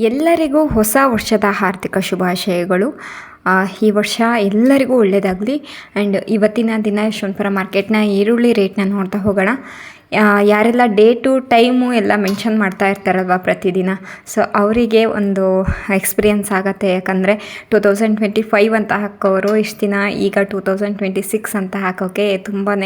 ಎಲ್ಲರಿಗೂ ಹೊಸ ವರ್ಷದ ಹಾರ್ದಿಕ ಶುಭಾಶಯಗಳು. ಈ ವರ್ಷ ಎಲ್ಲರಿಗೂ ಒಳ್ಳೆಯದಾಗಲಿ. ಆ್ಯಂಡ್ ಇವತ್ತಿನ ದಿನ ಯಶವಂತಪುರ ಮಾರ್ಕೆಟ್ನ ಈರುಳ್ಳಿ ರೇಟ್ನ ನೋಡ್ತಾ ಹೋಗೋಣ. ಯಾರೆಲ್ಲ ಡೇಟು ಟೈಮು ಎಲ್ಲ ಮೆನ್ಷನ್ ಮಾಡ್ತಾ ಇರ್ತಾರಲ್ವ ಪ್ರತಿದಿನ, ಸೊ ಅವರಿಗೆ ಒಂದು ಎಕ್ಸ್ಪೀರಿಯನ್ಸ್ ಆಗುತ್ತೆ. ಯಾಕಂದರೆ 2025 ಅಂತ ಹಾಕೋರು ಇಷ್ಟು ದಿನ ಈಗ 2026 ಅಂತ ಹಾಕೋಕ್ಕೆ ತುಂಬಾ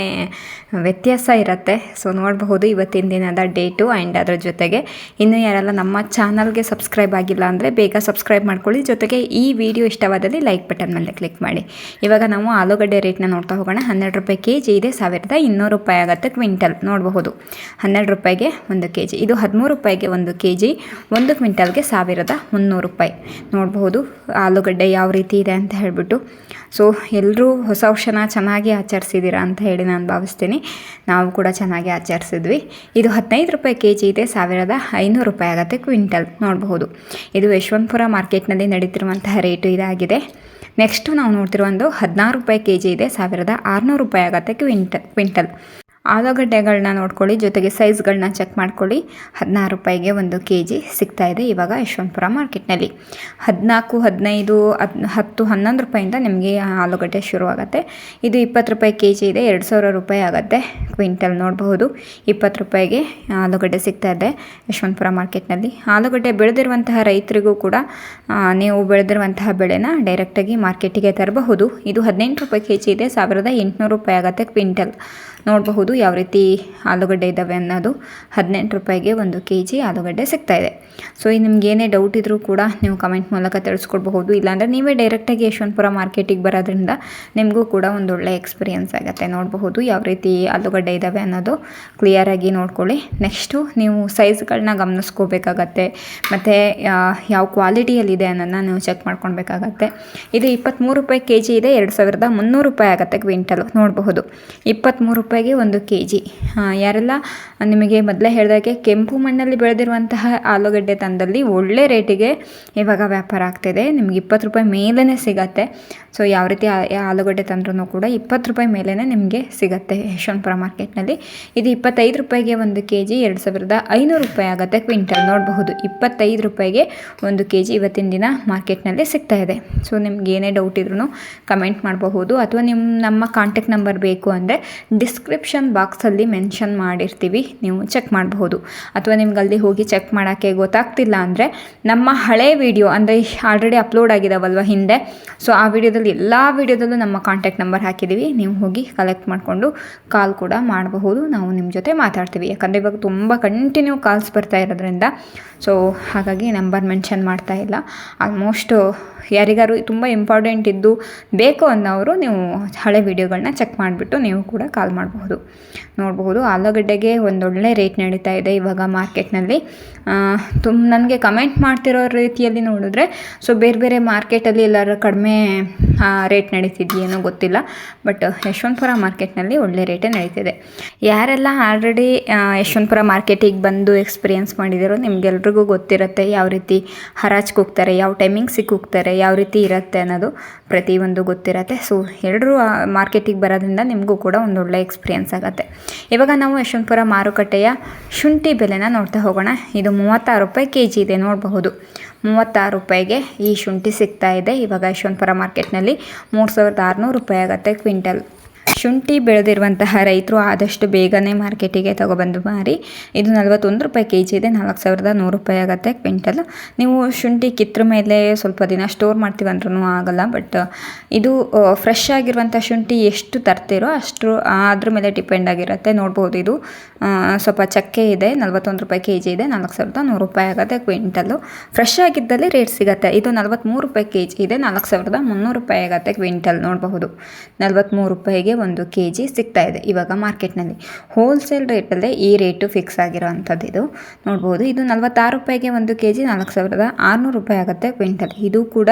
ವ್ಯತ್ಯಾಸ ಇರುತ್ತೆ. ಸೊ ನೋಡಬಹುದು ಇವತ್ತಿನ ದಿನದ ಡೇಟು. ಆ್ಯಂಡ್ ಅದರ ಜೊತೆಗೆ ಇನ್ನೂ ಯಾರೆಲ್ಲ ನಮ್ಮ ಚಾನಲ್ಗೆ ಸಬ್ಸ್ಕ್ರೈಬ್ ಆಗಿಲ್ಲ ಅಂದರೆ ಬೇಗ ಸಬ್ಸ್ಕ್ರೈಬ್ ಮಾಡ್ಕೊಳ್ಳಿ. ಜೊತೆಗೆ ಈ ವಿಡಿಯೋ ಇಷ್ಟವಾದಲ್ಲಿ ಲೈಕ್ ಬಟನ್ ಮೇಲೆ ಕ್ಲಿಕ್ ಮಾಡಿ. ಇವಾಗ ನಾವು ಆಲೂಗಡ್ಡೆ ರೇಟ್ನ ನೋಡ್ತಾ ಹೋಗೋಣ. 12 ರೂಪಾಯಿ kg ಇದೆ, 1200 ರೂಪಾಯಿ ಆಗುತ್ತೆ ಕ್ವಿಂಟಲ್. ನೋಡಬಹುದು 12 ರೂಪಾಯಿಗೆ 1 kg, ಇದು 13 ರೂಪಾಯಿಗೆ 1 kg, 1 ಕ್ವಿಂಟಲ್ಗೆ 1300 ರೂಪಾಯಿ. ನೋಡಬಹುದು ಆಲೂಗಡ್ಡೆ ಯಾವ ರೀತಿ ಇದೆ ಅಂತ ಹೇಳಿಬಿಟ್ಟು. ಸೊ ಎಲ್ಲರೂ ಹೊಸ ವರ್ಷನ ಚೆನ್ನಾಗಿ ಆಚರಿಸಿದ್ದೀರಾ ಅಂತ ಹೇಳಿ ನಾನು ಭಾವಿಸ್ತೀನಿ. ನಾವು ಕೂಡ ಚೆನ್ನಾಗಿ ಆಚರಿಸಿದ್ವಿ. ಇದು 15 ರೂಪಾಯಿ kg ಇದೆ, 1500 ರೂಪಾಯಿ ಆಗುತ್ತೆ ಕ್ವಿಂಟಲ್. ನೋಡಬಹುದು ಇದು ಯಶವಂತಪುರ ಮಾರ್ಕೆಟ್ನಲ್ಲಿ ನಡೀತಿರುವಂತಹ ರೇಟು ಇದಾಗಿದೆ. ನೆಕ್ಸ್ಟು ನಾವು ನೋಡ್ತಿರೋ ಒಂದು 16 ರೂಪಾಯಿ kg ಇದೆ, 1600 ರೂಪಾಯಿ ಆಗುತ್ತೆ ಕ್ವಿಂಟಲ್. ಆಲೂಗಡ್ಡೆಗಳನ್ನ ನೋಡ್ಕೊಳ್ಳಿ, ಜೊತೆಗೆ ಸೈಜ್ಗಳನ್ನ ಚೆಕ್ ಮಾಡ್ಕೊಳ್ಳಿ. 16 ರೂಪಾಯಿಗೆ 1 kg ಸಿಗ್ತಾ ಇದೆ ಇವಾಗ ಯಶವಂತಪುರ ಮಾರ್ಕೆಟ್ನಲ್ಲಿ. 14, 15, 10, 11 ರೂಪಾಯಿಂದ ನಿಮಗೆ ಆಲೂಗಡ್ಡೆ ಶುರುವಾಗುತ್ತೆ. ಇದು 20 ರೂಪಾಯಿ kg ಇದೆ, 2000 ರೂಪಾಯಿ ಆಗುತ್ತೆ ಕ್ವಿಂಟಲ್. ನೋಡಬಹುದು 20 ರೂಪಾಯಿಗೆ ಆಲೂಗಡ್ಡೆ ಸಿಗ್ತಾ ಇದೆ ಯಶವಂತಪುರ ಮಾರ್ಕೆಟ್ನಲ್ಲಿ. ಆಲೂಗಡ್ಡೆ ಬೆಳೆದಿರುವಂತಹ ರೈತರಿಗೂ ಕೂಡ ನೀವು ಬೆಳೆದಿರುವಂತಹ ಬೆಳೆನ ಡೈರೆಕ್ಟಾಗಿ ಮಾರ್ಕೆಟಿಗೆ ತರಬಹುದು. ಇದು 18 ರೂಪಾಯಿ kg ಇದೆ, 1800 ರೂಪಾಯಿ ಆಗುತ್ತೆ ಕ್ವಿಂಟಲ್. ನೋಡಬಹುದು ಯಾವ ರೀತಿ ಆಲೂಗಡ್ಡೆ ಇದ್ದಾವೆ ಅನ್ನೋದು. 18 ರೂಪಾಯಿಗೆ 1 kg ಆಲೂಗಡ್ಡೆ ಸಿಗ್ತಾ ಇದೆ. ಸೊ ನಿಮ್ಗೆ ಏನೇ ಡೌಟ್ ಇದ್ದರೂ ಕೂಡ ನೀವು ಕಮೆಂಟ್ ಮೂಲಕ ತಿಳಿಸ್ಕೊಡ್ಬಹುದು. ಇಲ್ಲಾಂದರೆ ನೀವೇ ಡೈರೆಕ್ಟಾಗಿ ಯಶವಂತಪುರ ಮಾರ್ಕೆಟಿಗೆ ಬರೋದ್ರಿಂದ ನಿಮಗೂ ಕೂಡ ಒಂದು ಒಳ್ಳೆ ಎಕ್ಸ್ಪೀರಿಯನ್ಸ್ ಆಗುತ್ತೆ. ನೋಡಬಹುದು ಯಾವ ರೀತಿ ಆಲೂಗಡ್ಡೆ ಇದ್ದಾವೆ ಅನ್ನೋದು ಕ್ಲಿಯರಾಗಿ ನೋಡ್ಕೊಳ್ಳಿ. ನೆಕ್ಸ್ಟು ನೀವು ಸೈಜ್ಗಳನ್ನ ಗಮನಿಸ್ಕೋಬೇಕಾಗತ್ತೆ, ಮತ್ತು ಯಾವ ಕ್ವಾಲಿಟಿಯಲ್ಲಿದೆ ಅನ್ನೋದನ್ನ ನೀವು ಚೆಕ್ ಮಾಡ್ಕೊಳ್ಬೇಕಾಗತ್ತೆ. ಇದು 23 ರೂಪಾಯಿ kg ಇದೆ, 2300 ರೂಪಾಯಿ ಆಗುತ್ತೆ ಕ್ವಿಂಟಲ್. ನೋಡಬಹುದು 23 ರೂಪಾಯಿಗೆ 1 kg. ಯಾರೆಲ್ಲ ನಿಮಗೆ ಮೊದಲೇ ಹೇಳಿದಾಗೆ ಕೆಂಪು ಮಣ್ಣಲ್ಲಿ ಬೆಳೆದಿರುವಂತಹ ಆಲೂಗಡ್ಡೆ ತಂದಲ್ಲಿ ಒಳ್ಳೆ ರೇಟಿಗೆ ಇವಾಗ ವ್ಯಾಪಾರ ಆಗ್ತಿದೆ. ನಿಮ್ಗೆ 20 ರೂಪಾಯಿ ಮೇಲೇ ಸಿಗತ್ತೆ. ಸೊ ಯಾವ ರೀತಿ ಆಲೂಗಡ್ಡೆ ತಂದ್ರೂ ಕೂಡ 20 ರೂಪಾಯಿ ಮೇಲೇ ನಿಮಗೆ ಸಿಗುತ್ತೆ ಯಶವಂತಪುರ ಮಾರ್ಕೆಟ್ನಲ್ಲಿ. ಇದು 25 ರೂಪಾಯಿಗೆ 1 kg, 2500 ರೂಪಾಯಿ ಆಗುತ್ತೆ ಕ್ವಿಂಟಲ್. ನೋಡಬಹುದು 25 ರೂಪಾಯಿಗೆ 1 kg ಇವತ್ತಿನ ದಿನ ಮಾರ್ಕೆಟ್ನಲ್ಲಿ ಸಿಗ್ತಾ ಇದೆ. ಸೊ ನಿಮ್ಗೆ ಏನೇ ಡೌಟ್ ಇದ್ರೂ ಕಮೆಂಟ್ ಮಾಡಬಹುದು, ಅಥವಾ ನಮ್ಮ ಕಾಂಟ್ಯಾಕ್ಟ್ ನಂಬರ್ ಬೇಕು ಅಂದರೆ ಡಿಸ್ಕ್ರಿಪ್ಷನ್ ಬಾಕ್ಸಲ್ಲಿ ಮೆನ್ಷನ್ ಮಾಡಿರ್ತೀವಿ, ನೀವು ಚೆಕ್ ಮಾಡಬಹುದು. ಅಥವಾ ನಿಮ್ಗೆ ಅಲ್ಲಿ ಹೋಗಿ ಚೆಕ್ ಮಾಡೋಕ್ಕೆ ಗೊತ್ತಾಗ್ತಿಲ್ಲ ಅಂದರೆ ನಮ್ಮ ಹಳೆ ವಿಡಿಯೋ ಅಂದರೆ ಆಲ್ರೆಡಿ ಅಪ್ಲೋಡ್ ಆಗಿದಾವಲ್ವ ಹಿಂದೆ, ಸೊ ಆ ವಿಡಿಯೋದಲ್ಲಿ ಎಲ್ಲ ವಿಡಿಯೋದಲ್ಲೂ ನಮ್ಮ ಕಾಂಟ್ಯಾಕ್ಟ್ ನಂಬರ್ ಹಾಕಿದ್ದೀವಿ. ನೀವು ಹೋಗಿ ಕಲೆಕ್ಟ್ ಮಾಡಿಕೊಂಡು ಕಾಲ್ ಕೂಡ ಮಾಡಬಹುದು. ನಾವು ನಿಮ್ಮ ಜೊತೆ ಮಾತಾಡ್ತೀವಿ. ಯಾಕಂದರೆ ಇವಾಗ ತುಂಬ ಕಂಟಿನ್ಯೂ ಕಾಲ್ಸ್ ಬರ್ತಾ ಇರೋದ್ರಿಂದ, ಸೊ ಹಾಗಾಗಿ ನಂಬರ್ ಮೆನ್ಷನ್ ಮಾಡ್ತಾ ಇಲ್ಲ. ಆಲ್ಮೋಸ್ಟ್ ಯಾರಿಗಾರು ತುಂಬ ಇಂಪಾರ್ಟೆಂಟ್ ಇದ್ದು ಬೇಕು ಅನ್ನೋರು ನೀವು ಹಳೆ ವಿಡಿಯೋಗಳನ್ನ ಚೆಕ್ ಮಾಡಿಬಿಟ್ಟು ನೀವು ಕೂಡ ಕಾಲ್ ಮಾಡಬಹುದು. ನೋಡಬಹುದು ಆಲೂಗಡ್ಡೆಗೆ ಒಂದೊಳ್ಳೆ ರೇಟ್ ನಡೀತಾ ಇದೆ ಇವಾಗ ಮಾರ್ಕೆಟ್ನಲ್ಲಿ. ನನಗೆ ಕಮೆಂಟ್ ಮಾಡ್ತಿರೋ ರೀತಿಯಲ್ಲಿ ನೋಡಿದ್ರೆ ಸೊ ಬೇರೆ ಬೇರೆ ಮಾರ್ಕೆಟಲ್ಲಿ ಎಲ್ಲರೂ ಕಡಿಮೆ ರೇಟ್ ನಡೀತಿದೆಯೇನೋ ಗೊತ್ತಿಲ್ಲ, ಬಟ್ ಯಶವಂತಪುರ ಮಾರ್ಕೆಟ್ನಲ್ಲಿ ಒಳ್ಳೆ ರೇಟೇ ನಡೀತಿದೆ. ಯಾರೆಲ್ಲ ಆಲ್ರೆಡಿ ಯಶವಂತಪುರ ಮಾರ್ಕೆಟಿಗೆ ಬಂದು ಎಕ್ಸ್ಪೀರಿಯೆನ್ಸ್ ಮಾಡಿದಾರೋ ನಿಮಗೆಲ್ರಿಗೂ ಗೊತ್ತಿರುತ್ತೆ ಯಾವ ರೀತಿ ಹರಾಜು ಕೂಗ್ತಾರೆ, ಯಾವ ಟೈಮಿಂಗ್ಸಿಗೆ ಕೂಗ್ತಾರೆ, ಯಾವ ರೀತಿ ಇರುತ್ತೆ ಅನ್ನೋದು ಪ್ರತಿಯೊಂದು ಗೊತ್ತಿರುತ್ತೆ. ಸೊ ಎಲ್ಲರೂ ಮಾರ್ಕೆಟಿಗೆ ಬರೋದ್ರಿಂದ ನಿಮಗೂ ಕೂಡ ಒಂದು ಒಳ್ಳೆ ಎಕ್ಸ್ಪೀರಿಯೆನ್ಸ್ ಆಗುತ್ತೆ. ಇವಾಗ ನಾವು ಯಶವಂತಪುರ ಮಾರುಕಟ್ಟೆಯ ಶುಂಠಿ ಬೆಲೆನ ನೋಡ್ತಾ ಹೋಗೋಣ. ಇದು 36 ರೂಪಾಯಿ kg ಇದೆ. ನೋಡಬಹುದು 36 ರೂಪಾಯಿಗೆ ಈ ಶುಂಠಿ ಸಿಗ್ತಾ ಇದೆ ಇವಾಗ ಯಶವಂತಪುರ ಮಾರ್ಕೆಟ್ನಲ್ಲಿ. 3600 ರೂಪಾಯಿ ಆಗುತ್ತೆ ಕ್ವಿಂಟಲ್. ಶುಂಠಿ ಬೆಳೆದಿರುವಂತಹ ರೈತರು ಆದಷ್ಟು ಬೇಗನೆ ಮಾರ್ಕೆಟಿಗೆ ತಗೊಬಂದು ಮಾರಿ. ಇದು 41 ರೂಪಾಯಿ kg ಇದೆ, 4100 ರೂಪಾಯಿ ಆಗುತ್ತೆ ಕ್ವಿಂಟಲ್. ನೀವು ಶುಂಠಿ ಕಿತ್ರ ಮೇಲೆ ಸ್ವಲ್ಪ ದಿನ ಸ್ಟೋರ್ ಮಾಡ್ತೀವಂದ್ರೂ ಆಗಲ್ಲ, ಬಟ್ ಇದು ಫ್ರೆಶ್ ಆಗಿರುವಂಥ ಶುಂಠಿ ಎಷ್ಟು ತರ್ತೀರೋ ಅಷ್ಟು ಅದ್ರ ಮೇಲೆ ಡಿಪೆಂಡ್ ಆಗಿರುತ್ತೆ. ನೋಡ್ಬೋದು ಇದು ಸ್ವಲ್ಪ ಚಕ್ಕೆ ಇದೆ, 41 ರೂಪಾಯಿ kg ಇದೆ, 4100 ರೂಪಾಯಿ ಆಗುತ್ತೆ ಕ್ವಿಂಟಲ್ಲು. ಫ್ರೆಶ್ ಆಗಿದ್ದಲ್ಲಿ ರೇಟ್ ಸಿಗುತ್ತೆ. ಇದು 43 ರೂಪಾಯಿ kg ಇದೆ, 4300 ರೂಪಾಯಿ ಆಗುತ್ತೆ ಕ್ವಿಂಟಲ್. ನೋಡಬಹುದು 43 ರೂಪಾಯಿಗೆ 1 kg ಸಿಗ್ತಾ ಇದೆ ಇವಾಗ ಮಾರ್ಕೆಟ್ನಲ್ಲಿ. ಹೋಲ್ಸೇಲ್ ರೇಟಲ್ಲೇ ಈ ರೇಟು ಫಿಕ್ಸ್ ಆಗಿರೋವಂಥದ್ದು. ಇದು ನೋಡ್ಬೋದು ಇದು 46 ರೂಪಾಯಿಗೆ 1 kg, 4600 ರೂಪಾಯಿ ಆಗುತ್ತೆ ಕ್ವಿಂಟಲ್. ಇದು ಕೂಡ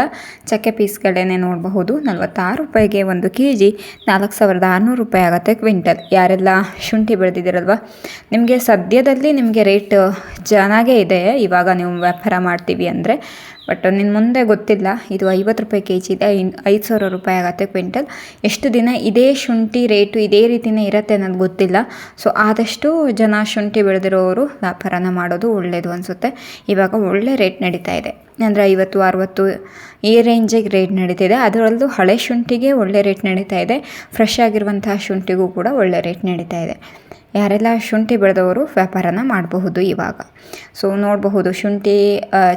ಚಕ್ಕೆ ಪೀಸ್ಗಳೇನೆ. ನೋಡಬಹುದು 46 ರೂಪಾಯಿಗೆ 1 kg, 4600 ರೂಪಾಯಿ ಆಗುತ್ತೆ ಕ್ವಿಂಟಲ್. ಯಾರೆಲ್ಲ ಶುಂಠಿ ಬೆಳೆದಿದ್ದೀರಲ್ವ, ನಿಮಗೆ ಸದ್ಯದಲ್ಲಿ ನಿಮಗೆ ರೇಟ್ ಚೆನ್ನಾಗೇ ಇದೆ ಇವಾಗ ನೀವು ವ್ಯಾಪಾರ ಮಾಡ್ತೀವಿ ಅಂದರೆ. ಬಟ್ ನಿನ್ನ ಮುಂದೆ ಗೊತ್ತಿಲ್ಲ, ಇದು 50 ರೂಪಾಯಿ ಕೆ ಜಿ ಇದೆ, 5,000 ರೂಪಾಯಿ ಆಗುತ್ತೆ ಕ್ವಿಂಟಲ್. ಎಷ್ಟು ದಿನ ಇದೇ ಶುಂಠಿ ರೇಟು ಇದೇ ರೀತಿಯೇ ಇರುತ್ತೆ ಅನ್ನೋದು ಗೊತ್ತಿಲ್ಲ. ಸೊ ಆದಷ್ಟು ಜನ ಶುಂಠಿ ಬೆಳೆದಿರೋರು ವ್ಯಾಪಾರನ ಮಾಡೋದು ಒಳ್ಳೆಯದು ಅನಿಸುತ್ತೆ. ಇವಾಗ ಒಳ್ಳೆ ರೇಟ್ ನಡೀತಾ ಇದೆ, ಅಂದರೆ 50-60 ಈ ರೇಂಜಿಗೆ ರೇಟ್ ನಡೀತಿದೆ. ಅದರಲ್ಲೂ ಹಳೆ ಶುಂಠಿಗೆ ಒಳ್ಳೆ ರೇಟ್ ನಡೀತಾ ಇದೆ, ಫ್ರೆಶ್ ಆಗಿರುವಂತಹ ಶುಂಠಿಗೂ ಕೂಡ ಒಳ್ಳೆ ರೇಟ್ ನಡೀತಾ ಇದೆ. ಯಾರೆಲ್ಲ ಶುಂಠಿ ಬೆಳೆದವರು ವ್ಯಾಪಾರನ ಮಾಡಬಹುದು ಇವಾಗ. ಸೊ ನೋಡಬಹುದು ಶುಂಠಿ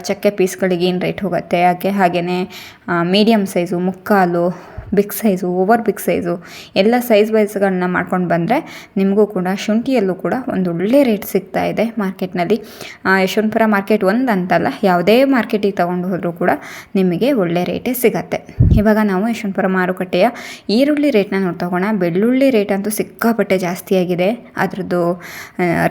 ಚಕ್ಕೆ ಪೀಸ್ಗಳಿಗೆ ಏನು ರೇಟ್ ಹೋಗುತ್ತೆ, ಹಾಗೆಯೇ ಮೀಡಿಯಮ್ ಸೈಜು, ಮುಕ್ಕಾಲು, big size, over big size ಎಲ್ಲ ಸೈಜ್ ವೈಸ್ಗಳನ್ನ ಮಾಡ್ಕೊಂಡು ಬಂದರೆ ನಿಮಗೂ ಕೂಡ ಶುಂಠಿಯಲ್ಲೂ ಕೂಡ ಒಂದು ಒಳ್ಳೆ ರೇಟ್ ಸಿಗ್ತಾ ಇದೆ ಮಾರ್ಕೆಟ್ನಲ್ಲಿ. ಯಶವಂತಪುರ ಮಾರ್ಕೆಟ್ ಒಂದು ಅಂತಲ್ಲ, ಯಾವುದೇ ಮಾರ್ಕೆಟಿಗೆ ತೊಗೊಂಡು ಹೋದರೂ ಕೂಡ ನಿಮಗೆ ಒಳ್ಳೆ ರೇಟೇ ಸಿಗತ್ತೆ. ಇವಾಗ ನಾವು ಯಶವಂತಪುರ ಮಾರುಕಟ್ಟೆಯ ಈರುಳ್ಳಿ ರೇಟ್ನ ನೋಡ್ತಾ ಹೋಗೋಣ. ಬೆಳ್ಳುಳ್ಳಿ ರೇಟ್ ಅಂತೂ ಸಿಕ್ಕಾಪಟ್ಟೆ ಜಾಸ್ತಿಯಾಗಿದೆ, ಅದ್ರದ್ದು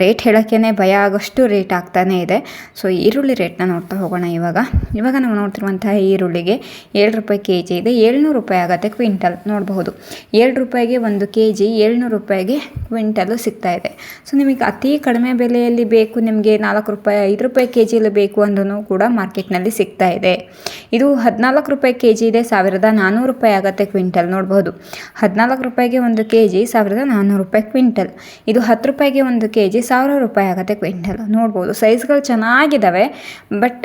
ರೇಟ್ ಹೇಳೋಕ್ಕೇ ಭಯ ಆಗೋಷ್ಟು ರೇಟ್ ಆಗ್ತಾನೇ ಇದೆ. ಸೊ ಈರುಳ್ಳಿ ರೇಟ್ನ ನೋಡ್ತಾ ಹೋಗೋಣ. ಇವಾಗ ನಾವು ನೋಡ್ತಿರುವಂತಹ ಈರುಳ್ಳಿಗೆ 7 ರೂಪಾಯಿ ಕೆ ಜಿ ಇದೆ, 700 ರೂಪಾಯಿ ಆಗುತ್ತೆ ಕ್ವಿಂಟಲ್. ನೋಡಬಹುದು 7 ರೂಪಾಯಿಗೆ 1 ಕೆ ಜಿ, 700 ರೂಪಾಯಿಗೆ ಕ್ವಿಂಟಲು ಸಿಗ್ತಾ ಇದೆ. ಸೊ ನಿಮಗೆ ಅತಿ ಕಡಿಮೆ ಬೆಲೆಯಲ್ಲಿ ಬೇಕು, ನಿಮಗೆ 4 ರೂಪಾಯಿ 5 ರೂಪಾಯಿ ಕೆ ಜಿಯಲ್ಲಿ ಬೇಕು ಅಂದ್ರೂ ಕೂಡ ಮಾರ್ಕೆಟ್ನಲ್ಲಿ ಸಿಗ್ತಾ ಇದೆ. ಇದು 14 ರೂಪಾಯಿ ಕೆ ಜಿ ಇದೆ, 1,400 ರೂಪಾಯಿ ಆಗುತ್ತೆ ಕ್ವಿಂಟಲ್. ನೋಡಬಹುದು 14 ರೂಪಾಯಿಗೆ 1 ಕೆ ಜಿ, 1,400 ರೂಪಾಯಿ ಕ್ವಿಂಟಲ್. ಇದು 10 ರೂಪಾಯಿಗೆ 1 ಕೆ ಜಿ, 1,000 ರೂಪಾಯಿ ಆಗುತ್ತೆ ಕ್ವಿಂಟಲ್. ನೋಡ್ಬೋದು ಸೈಜ್ಗಳು ಚೆನ್ನಾಗಿದ್ದಾವೆ, ಬಟ್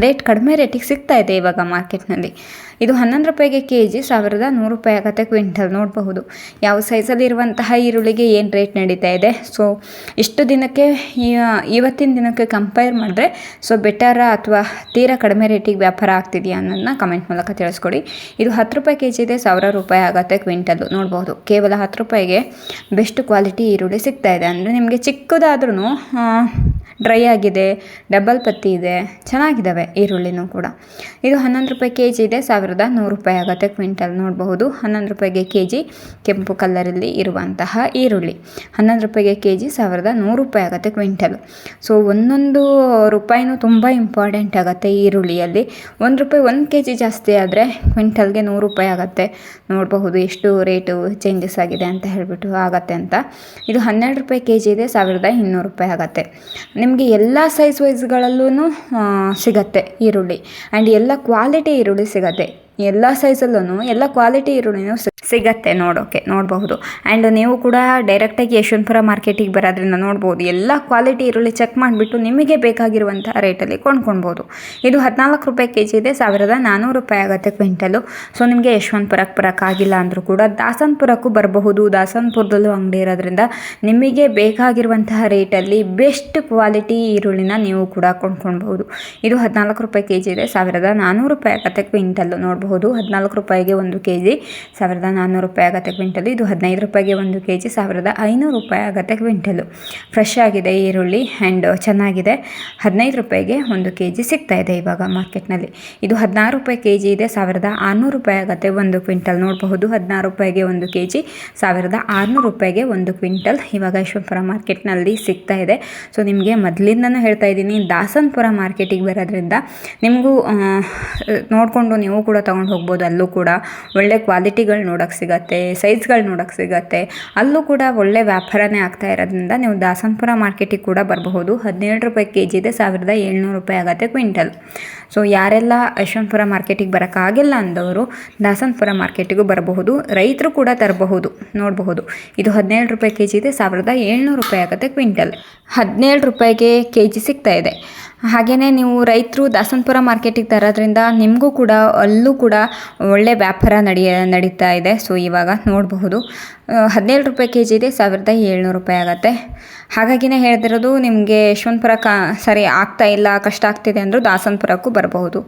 ರೇಟ್ ಕಡಿಮೆ ರೇಟಿಗೆ ಸಿಗ್ತಾ ಇದೆ ಇವಾಗ ಮಾರ್ಕೆಟ್ನಲ್ಲಿ. ಇದು 11 ರೂಪಾಯಿಗೆ ಕೆ ಜಿ, 1,100 ರೂಪಾಯಿ ಆಗುತ್ತೆ ಕ್ವಿಂಟಲ್. ನೋಡಬಹುದು ಯಾವ ಸೈಜಲ್ಲಿ ಇರುವಂತಹ ಈರುಳ್ಳಿಗೆ ಏನು ರೇಟ್ ನಡೀತಾ ಇದೆ. ಸೊ ಇಷ್ಟು ದಿನಕ್ಕೆ ಇವತ್ತಿನ ದಿನಕ್ಕೆ ಕಂಪೇರ್ ಮಾಡಿದ್ರೆ ಸೊ ಬೆಟರಾ ಅಥವಾ ತೀರಾ ಕಡಿಮೆ ರೇಟಿಗೆ ವ್ಯಾಪಾರ ಆಗ್ತಿದೆಯಾ ಅನ್ನೋದನ್ನ ಕಮೆಂಟ್ ಮೂಲಕ ತಿಳಿಸ್ಕೊಡಿ. ಇದು 10 ರೂಪಾಯಿ ಕೆ ಜಿ ಇದೆ, 1,000 ರೂಪಾಯಿ ಆಗುತ್ತೆ ಕ್ವಿಂಟಲ್ಲು. ನೋಡ್ಬೋದು ಕೇವಲ 10 ರೂಪಾಯಿಗೆ ಬೆಸ್ಟ್ ಕ್ವಾಲಿಟಿ ಈರುಳ್ಳಿ ಸಿಗ್ತಾ ಇದೆ. ಅಂದರೆ ನಿಮಗೆ ಚಿಕ್ಕದಾದ್ರೂ ಡ್ರೈ ಆಗಿದೆ, ಡಬಲ್ ಪತ್ತಿ ಇದೆ, ಚೆನ್ನಾಗಿದ್ದಾವೆ ಈರುಳ್ಳಿನೂ ಕೂಡ. ಇದು 11 ರೂಪಾಯಿ ಕೆ ಜಿ ಇದೆ, 1,100 ರೂಪಾಯಿ ಆಗುತ್ತೆ ಕ್ವಿಂಟಲ್. ನೋಡಬಹುದು 11 ರೂಪಾಯಿಗೆ ಕೆ ಜಿ ಕೆಂಪು ಕಲ್ಲರಲ್ಲಿ ಇರುವಂತಹ ಈರುಳ್ಳಿ 11 ರೂಪಾಯಿಗೆ ಕೆ ಜಿ, 1,100 ರೂಪಾಯಿ ಆಗುತ್ತೆ ಕ್ವಿಂಟಲ್. ಸೊ ಒಂದೊಂದು ರೂಪಾಯಿನೂ ತುಂಬ ಇಂಪಾರ್ಟೆಂಟ್ ಆಗುತ್ತೆ ಈರುಳ್ಳಿಯಲ್ಲಿ. 1 ರೂಪಾಯಿ 1 ಕೆ ಜಿ ಜಾಸ್ತಿ ಆದರೆ ಕ್ವಿಂಟಲ್ಗೆ 100 ರೂಪಾಯಿ ಆಗುತ್ತೆ. ನೋಡಬಹುದು ಎಷ್ಟು ರೇಟು ಚೇಂಜಸ್ ಆಗಿದೆ ಅಂತ ಹೇಳಿಬಿಟ್ಟು ಆಗುತ್ತೆ ಅಂತ. ಇದು 12 ರೂಪಾಯಿ ಕೆ ಜಿ ಇದೆ, 1,200 ರೂಪಾಯಿ ಆಗುತ್ತೆ. ನಿಮಗೆ ಎಲ್ಲ ಸೈಜ್ ವೈಸ್ಗಳಲ್ಲೂ ಸಿಗತ್ತೆ ಈರುಳ್ಳಿ, ಆ್ಯಂಡ್ ಎಲ್ಲ ಕ್ವಾಲಿಟಿ ಈರುಳ್ಳಿ ಸಿಗತ್ತೆ. ಎಲ್ಲ ಸೈಜಲ್ಲೂ ಎಲ್ಲ ಕ್ವಾಲಿಟಿ ಈರುಳ್ಳಿನೂ ಸಿಗತ್ತೆ ನೋಡಬಹುದು. ಆ್ಯಂಡ್ ನೀವು ಕೂಡ ಡೈರೆಕ್ಟಾಗಿ ಯಶವಂತಪುರ ಮಾರ್ಕೆಟಿಗೆ ಬರೋದ್ರಿಂದ ನೋಡ್ಬೋದು ಎಲ್ಲ ಕ್ವಾಲಿಟಿ ಈರುಳ್ಳಿ ಚೆಕ್ ಮಾಡಿಬಿಟ್ಟು ನಿಮಗೆ ಬೇಕಾಗಿರುವಂಥ ರೇಟಲ್ಲಿ ಕೊಂಡ್ಕೊಳ್ಬೋದು. ಇದು 14 ರೂಪಾಯಿ ಕೆ ಜಿ ಇದೆ, 1,400 ರೂಪಾಯಿ ಆಗುತ್ತೆ ಕ್ವಿಂಟಲು. ಸೊ ನಿಮಗೆ ಯಶವಂತಪುರಕ್ಕೆ ಬರೋಕ್ಕಾಗಿಲ್ಲ ಅಂದರೂ ಕೂಡ ದಾಸನಪುರಕ್ಕೂ ಬರಬಹುದು. ದಾಸನಪುರದಲ್ಲೂ ಅಂಗಡಿ ಇರೋದ್ರಿಂದ ನಿಮಗೆ ಬೇಕಾಗಿರುವಂತಹ ರೇಟಲ್ಲಿ ಬೆಸ್ಟ್ ಕ್ವಾಲಿಟಿ ಈರುಳ್ಳಿನ ನೀವು ಕೂಡ ಕೊಂಡ್ಕೊಳ್ಬಹುದು. ಇದು 14 ರೂಪಾಯಿ ಕೆ ಜಿ ಇದೆ, 1,400 ರೂಪಾಯಿ ಆಗುತ್ತೆ ಕ್ವಿಂಟಲ್ಲು. ನೋಡ್ಬೋದು 14 ರೂಪಾಯಿಗೆ 1 ಕೆ ಜಿ, 1,400 ರೂಪಾಯಿ ಆಗುತ್ತೆ ಕ್ವಿಂಟಲ್. ಇದು 15 ರೂಪಾಯಿಗೆ 1 ಕೆ ಜಿ, 1,500 ರೂಪಾಯಿ ಆಗುತ್ತೆ ಕ್ವಿಂಟಲು. ಫ್ರೆಶ್ ಆಗಿದೆ ಈರುಳ್ಳಿ ಆ್ಯಂಡ್ ಚೆನ್ನಾಗಿದೆ. 15 ರೂಪಾಯಿಗೆ 1 ಕೆ ಜಿ ಸಿಗ್ತಾ ಇದೆ ಇವಾಗ ಮಾರ್ಕೆಟ್ನಲ್ಲಿ. ಇದು 16 ರೂಪಾಯಿ ಕೆ ಜಿ ಇದೆ, 1,600 ರೂಪಾಯಿ ಆಗುತ್ತೆ 1 ಕ್ವಿಂಟಲ್. ನೋಡಬಹುದು 16 ರೂಪಾಯಿಗೆ 1 ಕೆ ಜಿ, 1,600 ರೂಪಾಯಿಗೆ 1 ಕ್ವಿಂಟಲ್ ಇವಾಗ ಯಶವಂತಪುರ ಮಾರ್ಕೆಟ್ನಲ್ಲಿ ಸಿಗ್ತಾ ಇದೆ. ಸೊ ನಿಮಗೆ ಮೊದಲಿಂದನೂ ಹೇಳ್ತಾ ಇದ್ದೀನಿ, ದಾಸನಪುರ ಮಾರ್ಕೆಟಿಗೆ ಬರೋದ್ರಿಂದ ನಿಮಗೂ ನೋಡಿಕೊಂಡು ನೀವು ಕೂಡ ತೊಗೊಂಡು ಹೋಗ್ಬೋದು. ಅಲ್ಲೂ ಕೂಡ ಒಳ್ಳೆ ಕ್ವಾಲಿಟಿಗಳು ನೋಡೋಕ್ಕೆ ಸಿಗತ್ತೆ, ಸೈಜ್ಗಳು ನೋಡೋಕ್ಕೆ ಸಿಗತ್ತೆ. ಅಲ್ಲೂ ಕೂಡ ಒಳ್ಳೆ ವ್ಯಾಪಾರನೇ ಆಗ್ತಾ ಇರೋದ್ರಿಂದ ನೀವು ದಾಸನಪುರ ಮಾರ್ಕೆಟಿಗೆ ಕೂಡ ಬರಬಹುದು. 17 ರೂಪಾಯಿ ಕೆ ಜಿ ಇದೆ, 1,700 ರೂಪಾಯಿ ಆಗುತ್ತೆ ಕ್ವಿಂಟಲ್. ಸೊ ಯಾರೆಲ್ಲ ಯಶವಂತಪುರ ಮಾರ್ಕೆಟಿಗೆ ಬರೋಕ್ಕಾಗಿಲ್ಲ ಅಂದವರು ದಾಸನಪುರ ಮಾರ್ಕೆಟಿಗೂ ಬರಬಹುದು. ರೈತರು ಕೂಡ ತರಬಹುದು. ನೋಡಬಹುದು ಇದು 17 ರೂಪಾಯಿ ಕೆ ಜಿ ಇದೆ, 1,700 ರೂಪಾಯಿ ಆಗುತ್ತೆ ಕ್ವಿಂಟಲ್. 17 ರೂಪಾಯಿಗೆ ಕೆ ಜಿ ಸಿಗ್ತಾ ಇದೆ. ಹಾಗೆಯೇ ನೀವು ರೈತರು ದಾಸನಪುರ ಮಾರ್ಕೆಟಿಗೆ ತರೋದ್ರಿಂದ ನಿಮಗೂ ಕೂಡ ಅಲ್ಲೂ ಕೂಡ ಒಳ್ಳೆ ವ್ಯಾಪಾರ ನಡೀತಾ ಇದೆ. ಸೊ ಇವಾಗ ನೋಡಬಹುದು 17 ರೂಪಾಯಿ ಕೆ ಜಿ ಇದೆ, 1,700 ರೂಪಾಯಿ ಆಗುತ್ತೆ. ಹಾಗಾಗಿನೇ ಹೇಳ್ತಿರೋದು, ನಿಮಗೆ ಯಶವಂತಪುರ ಸರಿ ಆಗ್ತಾ ಇಲ್ಲ, ಕಷ್ಟ ಆಗ್ತಿದೆ ಅಂದರೂ ದಾಸನಪುರಕ್ಕೂ ಬರಬಹುದು.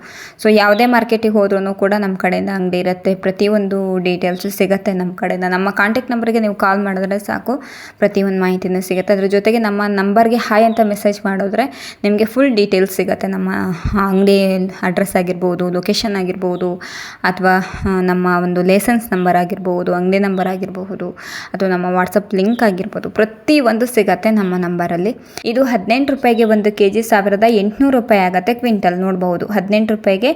ಸೊ ಯಾವುದೇ ಮಾರ್ಕೆಟಿಗೆ ಹೋದ್ರೂ ಕೂಡ ನಮ್ಮ ಕಡೆಯಿಂದ ಅಂಗಡಿ ಇರುತ್ತೆ, ಪ್ರತಿಯೊಂದು ಡೀಟೇಲ್ಸು ಸಿಗುತ್ತೆ ನಮ್ಮ ಕಡೆಯಿಂದ. ನಮ್ಮ ಕಾಂಟ್ಯಾಕ್ಟ್ ನಂಬರ್ಗೆ ನೀವು ಕಾಲ್ ಮಾಡಿದ್ರೆ ಸಾಕು, ಪ್ರತಿಯೊಂದು ಮಾಹಿತಿನೂ ಸಿಗುತ್ತೆ. ಅದ್ರ ಜೊತೆಗೆ ನಮ್ಮ ನಂಬರ್ಗೆ ಹಾಯ್ ಅಂತ ಮೆಸೇಜ್ ಮಾಡಿದ್ರೆ ನಿಮಗೆ ಫುಲ್ ಡೀಟೇಲ್ಸ್ ಸಿಗುತ್ತೆ. ನಮ್ಮ ಅಂಗಡಿ ಅಡ್ರೆಸ್ ಆಗಿರ್ಬೋದು, ಲೊಕೇಶನ್ ಆಗಿರ್ಬೋದು, ಅಥವಾ ನಮ್ಮ ಒಂದು ಲೈಸೆನ್ಸ್ ನಂಬರ್ ಆಗಿರ್ಬೋದು, ಅಂಗಡಿ ನಂಬರ್ ಆಗಿರಬಹುದು, ಅಥವಾ ನಮ್ಮ ವಾಟ್ಸಪ್ ಲಿಂಕ್ ಆಗಿರ್ಬೋದು, ಪ್ರತಿಯೊಂದು ಸಿಗುತ್ತೆ. ನಮ್ಮ ನಂಬರಲ್ಲಿ. ಇದು 18 ರೂಪಾಯಿಗೆ 1 kg 1800 ರೂಪಾಯಿ ಆಗುತ್ತೆ ಕ್ವಿಂಟಲ್. ನೋಡ್ಬೋದು 18 ರೂಪಾಯಿಗೆ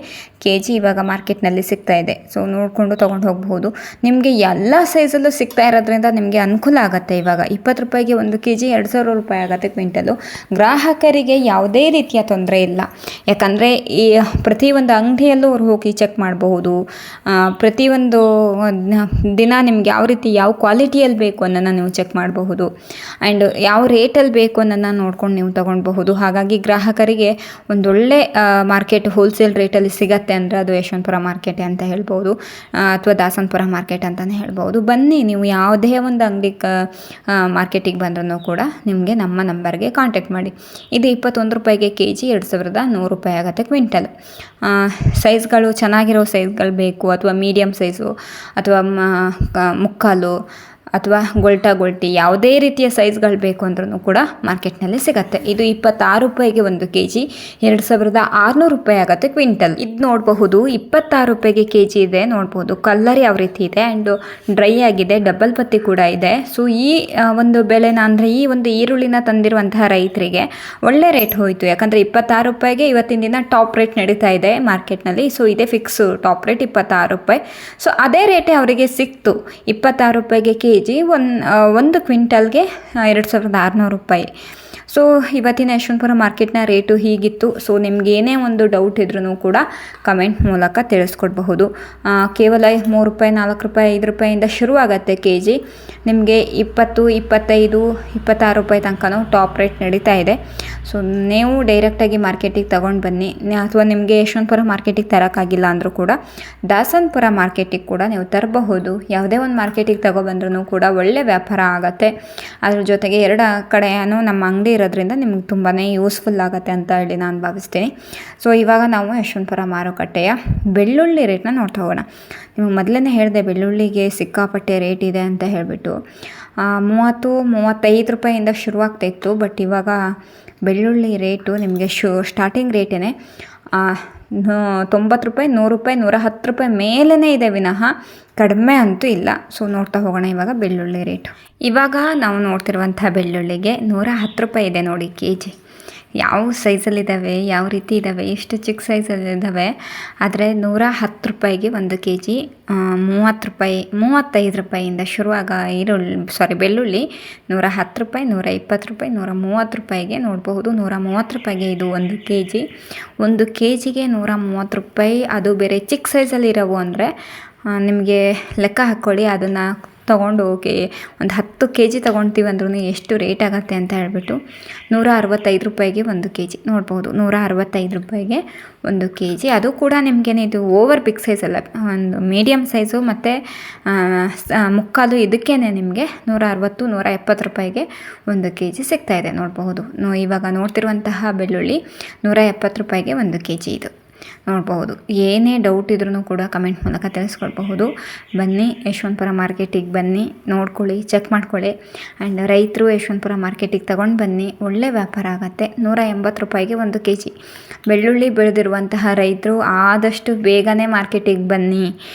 kg ಇವಾಗ ಮಾರ್ಕೆಟ್ನಲ್ಲಿ ಸಿಗ್ತಾ ಇದೆ. ಸೊ ನೋಡಿಕೊಂಡು ತೊಗೊಂಡು ಹೋಗ್ಬೋದು. ನಿಮಗೆ ಎಲ್ಲ ಸೈಜಲ್ಲೂ ಸಿಗ್ತಾ ಇರೋದ್ರಿಂದ ನಿಮಗೆ ಅನುಕೂಲ ಆಗುತ್ತೆ. ಇವಾಗ 20 ರೂಪಾಯಿಗೆ 1 kg 2000 ರೂಪಾಯಿ ಆಗುತ್ತೆ ಕ್ವಿಂಟಲು. ಗ್ರಾಹಕರಿಗೆ ಯಾವುದೇ ರೀತಿಯ ತೊಂದರೆ ಇಲ್ಲ. ಯಾಕಂದರೆ ಈ ಪ್ರತಿಯೊಂದು ಅಂಗಡಿಯಲ್ಲೂ ಅವ್ರು ಹೋಗಿ ಚೆಕ್ ಮಾಡಬಹುದು. ಪ್ರತಿಯೊಂದು ದಿನ ನಿಮ್ಗೆ ಯಾವ ರೀತಿ ಯಾವ ಕ್ವಾಲಿಟಿಯಲ್ಲಿ ಬೇಕು ಅನ್ನೋನ್ನ ನೀವು ಚೆಕ್ ಮಾಡಬಹುದು. ಆ್ಯಂಡ್ ಯಾವ ರೇಟಲ್ಲಿ ಬೇಕು ಅನ್ನೋನ್ನ ನೋಡ್ಕೊಂಡು ನೀವು ತೊಗೊಳ್ಬಹುದು. ಹಾಗಾಗಿ ಗ್ರಾಹಕರಿಗೆ ಒಂದೊಳ್ಳೆ ಮಾರ್ಕೆಟ್ ಹೋಲ್ಸೇಲ್ ರೇಟಲ್ಲಿ ಸಿಗತ್ತೆ ಅಂದರೆ ಅದು ಯಶವಂತಪುರ ಮಾರ್ಕೆಟೇ ಅಂತ ಹೇಳ್ಬೋದು, ಅಥವಾ ದಾಸನಪುರ ಮಾರ್ಕೆಟ್ ಅಂತಲೇ ಹೇಳ್ಬೋದು. ಬನ್ನಿ, ನೀವು ಯಾವುದೇ ಒಂದು ಅಂಗಡಿ ಮಾರ್ಕೆಟಿಗೆ ಬಂದ್ರೂ ಕೂಡ ನಿಮಗೆ ನಮ್ಮ ನಂಬರ್ಗೆ ಕಾಂಟ್ಯಾಕ್ಟ್ ಮಾಡಿ. ಇದು 21 ರೂಪಾಯಿಗೆ kg 2100 ರೂಪಾಯಿ ಆಗುತ್ತೆ ಕ್ವಿಂಟಲ್. ಸೈಜ್ಗಳು ಚೆನ್ನಾಗಿರೋ ಸೈಜ್ಗಳು ಬೇಕು, ಅಥವಾ ಮೀಡಿಯಮ್ ಸೈಜು, ಅಥವಾ ಮುಕ್ಕಾಲು, ಅಥವಾ ಗೊಲ್ಟಿ ಯಾವುದೇ ರೀತಿಯ ಸೈಜ್ಗಳು ಬೇಕು ಅಂದ್ರೂ ಕೂಡ ಮಾರ್ಕೆಟ್ನಲ್ಲಿ ಸಿಗುತ್ತೆ. ಇದು 26 ರೂಪಾಯಿಗೆ 1 kg 2600 ರೂಪಾಯಿ ಆಗುತ್ತೆ ಕ್ವಿಂಟಲ್. ಇದು ನೋಡಬಹುದು 26 ರೂಪಾಯಿಗೆ kg ಇದೆ. ನೋಡ್ಬೋದು ಕಲ್ಲರ್ ಯಾವ ರೀತಿ ಇದೆ, ಆ್ಯಂಡ್ ಡ್ರೈ ಆಗಿದೆ, ಡಬಲ್ ಪತ್ತಿ ಕೂಡ ಇದೆ. ಸೊ ಈ ಒಂದು ಬೆಳೆನ ಅಂದರೆ ಈ ಒಂದು ಈರುಳ್ಳಿನ ತಂದಿರುವಂತಹ ರೈತರಿಗೆ ಒಳ್ಳೆ ರೇಟ್ ಹೋಯಿತು. ಯಾಕಂದರೆ 26 ರೂಪಾಯಿಗೆ ಇವತ್ತಿನ ದಿನ ಟಾಪ್ ರೇಟ್ ನಡೀತಾ ಇದೆ ಮಾರ್ಕೆಟ್ನಲ್ಲಿ. ಸೊ ಇದೇ ಫಿಕ್ಸು ಟಾಪ್ ರೇಟ್ 26 ರೂಪಾಯಿ. ಸೊ ಅದೇ ರೇಟೇ ಅವರಿಗೆ ಸಿಕ್ತು. 26 ರೂಪಾಯಿಗೆ kg ಒಂದು ಕ್ವಿಂಟಲ್ಗೆ 2600 ರೂಪಾಯಿ. ಸೊ ಇವತ್ತಿನ ಯಶವಂತಪುರ ಮಾರ್ಕೆಟ್ನ ರೇಟು ಹೀಗಿತ್ತು. ಸೊ ನಿಮ್ಗೆ ಏನೇ ಒಂದು ಡೌಟ್ ಇದ್ರೂ ಕೂಡ ಕಮೆಂಟ್ ಮೂಲಕ ತಿಳಿಸ್ಕೊಡ್ಬಹುದು. ಕೇವಲ 3 ರೂಪಾಯಿ 4 ರೂಪಾಯಿ 5 ರೂಪಾಯಿಂದ ಶುರುವಾಗುತ್ತೆ kg. ನಿಮಗೆ 20, 25, 26 ರೂಪಾಯಿ ತನಕನೂ ಟಾಪ್ ರೇಟ್ ನಡೀತಾ ಇದೆ. ಸೊ ನೀವು ಡೈರೆಕ್ಟಾಗಿ ಮಾರ್ಕೆಟಿಗೆ ತೊಗೊಂಡು ಬನ್ನಿ, ಅಥವಾ ನಿಮಗೆ ಯಶವಂತಪುರ ಮಾರ್ಕೆಟಿಗೆ ತರೋಕ್ಕಾಗಿಲ್ಲ ಅಂದರೂ ಕೂಡ ದಾಸನಪುರ ಮಾರ್ಕೆಟಿಗೆ ಕೂಡ ನೀವು ತರಬಹುದು. ಯಾವುದೇ ಒಂದು ಮಾರ್ಕೆಟಿಗೆ ತಗೊಬಂದ್ರೂ ಕೂಡ ಒಳ್ಳೆ ವ್ಯಾಪಾರ ಆಗುತ್ತೆ. ಅದ್ರ ಜೊತೆಗೆ ಎರಡು ಕಡೆಯೂ ನಮ್ಮ ಅಂಗಡಿ ಇರೋದ್ರಿಂದ ನಿಮ್ಗೆ ತುಂಬಾ ಯೂಸ್ಫುಲ್ ಆಗುತ್ತೆ ಅಂತ ಹೇಳಿ ನಾನು ಭಾವಿಸ್ತೀನಿ. ಸೊ ಇವಾಗ ನಾವು ಯಶವಂತಪುರ ಮಾರುಕಟ್ಟೆಯ ಬೆಳ್ಳುಳ್ಳಿ ರೇಟ್ನ ನೋಡ್ತಾ ಹೋಗೋಣ. ನಿಮಗೆ ಮೊದಲೇ ಹೇಳಿದೆ ಬೆಳ್ಳುಳ್ಳಿಗೆ ಸಿಕ್ಕಾಪಟ್ಟೆ ರೇಟ್ ಇದೆ ಅಂತ ಹೇಳಿಬಿಟ್ಟು. 30-35 ರೂಪಾಯಿಂದ ಶುರುವಾಗ್ತಾಯಿತ್ತು. ಬಟ್ ಇವಾಗ ಬೆಳ್ಳುಳ್ಳಿ ರೇಟು ನಿಮಗೆ ಸ್ಟಾರ್ಟಿಂಗ್ ರೇಟೇ 90 ರೂಪಾಯಿ, 100 ರೂಪಾಯಿ, 110 ರೂಪಾಯಿ ಮೇಲೇ ಇದೆ ವಿನಃ ಕಡಿಮೆ ಅಂತೂ ಇಲ್ಲ. ಸೊ ನೋಡ್ತಾ ಹೋಗೋಣ ಇವಾಗ ಬೆಳ್ಳುಳ್ಳಿ ರೇಟು. ಇವಾಗ ನಾವು ನೋಡ್ತಿರುವಂಥ ಬೆಳ್ಳುಳ್ಳಿಗೆ 110 ರೂಪಾಯಿ ಇದೆ ನೋಡಿ kg. ಯಾವ ಸೈಜಲ್ಲಿದ್ದಾವೆ, ಯಾವ ರೀತಿ ಇದ್ದಾವೆ, ಎಷ್ಟು ಚಿಕ್ಕ ಸೈಜಲ್ಲಿದ್ದಾವೆ. ಆದರೆ 110 ರೂಪಾಯಿಗೆ 1 kg 30 ರೂಪಾಯಿ 35 ರೂಪಾಯಿಯಿಂದ ಶುರುವಾಗ ಬೆಳ್ಳುಳ್ಳಿ 110 ರೂಪಾಯಿ, 120 ರೂಪಾಯಿ, 130 ರೂಪಾಯಿಗೆ ನೋಡಬಹುದು. 130 ರೂಪಾಯಿಗೆ ಇದು 1 kg. 1 kgಗೆ 130 ರೂಪಾಯಿ. ಅದು ಬೇರೆ ಚಿಕ್ಕ ಸೈಜಲ್ಲಿರೋವು ಅಂದರೆ ನಿಮಗೆ ಲೆಕ್ಕ ಹಾಕ್ಕೊಳ್ಳಿ. ಅದನ್ನು ತೊಗೊಂಡು ಹೋಗಿ ಒಂದು 10 kg ತೊಗೊಳ್ತೀವಿ ಅಂದ್ರೂ ಎಷ್ಟು ರೇಟ್ ಆಗುತ್ತೆ ಅಂತ ಹೇಳ್ಬಿಟ್ಟು 165 ರೂಪಾಯಿಗೆ 1 kg ನೋಡ್ಬೋದು. 165 ರೂಪಾಯಿಗೆ 1 kg. ಅದು ಕೂಡ ನಿಮಗೇನೆ ಇದು ಓವರ್ ಬಿಗ್ ಸೈಜ್ ಅಲ್ಲ, ಒಂದು ಮೀಡಿಯಮ್ ಸೈಜು ಮತ್ತು ಮುಕ್ಕಾಲು. ಇದಕ್ಕೇ ನಿಮಗೆ 160-170 ರೂಪಾಯಿಗೆ 1 kg ಸಿಗ್ತಾಯಿದೆ ನೋಡಬಹುದು. ಇವಾಗ ನೋಡ್ತಿರುವಂತಹ ಬೆಳ್ಳುಳ್ಳಿ 170 ರೂಪಾಯಿಗೆ 1 kg ಇದು ನೋಡಬಹುದು. ಏನೇ ಡೌಟ್ ಇದ್ರೂ ಕೂಡ ಕಮೆಂಟ್ ಮೂಲಕ ತಿಳಿಸ್ಕೊಡ್ಬಹುದು. ಬನ್ನಿ, ಯಶವಂತಪುರ ಮಾರ್ಕೆಟಿಗೆ ಬನ್ನಿ, ನೋಡ್ಕೊಳ್ಳಿ, ಚೆಕ್ ಮಾಡ್ಕೊಳ್ಳಿ. ಆ್ಯಂಡ್ ರೈತರು ಯಶವಂತಪುರ ಮಾರ್ಕೆಟಿಗೆ ತಗೊಂಡು ಬನ್ನಿ, ಒಳ್ಳೆ ವ್ಯಾಪಾರ ಆಗುತ್ತೆ. 180 ರೂಪಾಯಿಗೆ 1 kg ಬೆಳ್ಳುಳ್ಳಿ ಬೆಳೆದಿರುವಂತಹ ರೈತರು ಆದಷ್ಟು ಬೇಗನೆ ಮಾರ್ಕೆಟಿಗೆ ಬನ್ನಿ.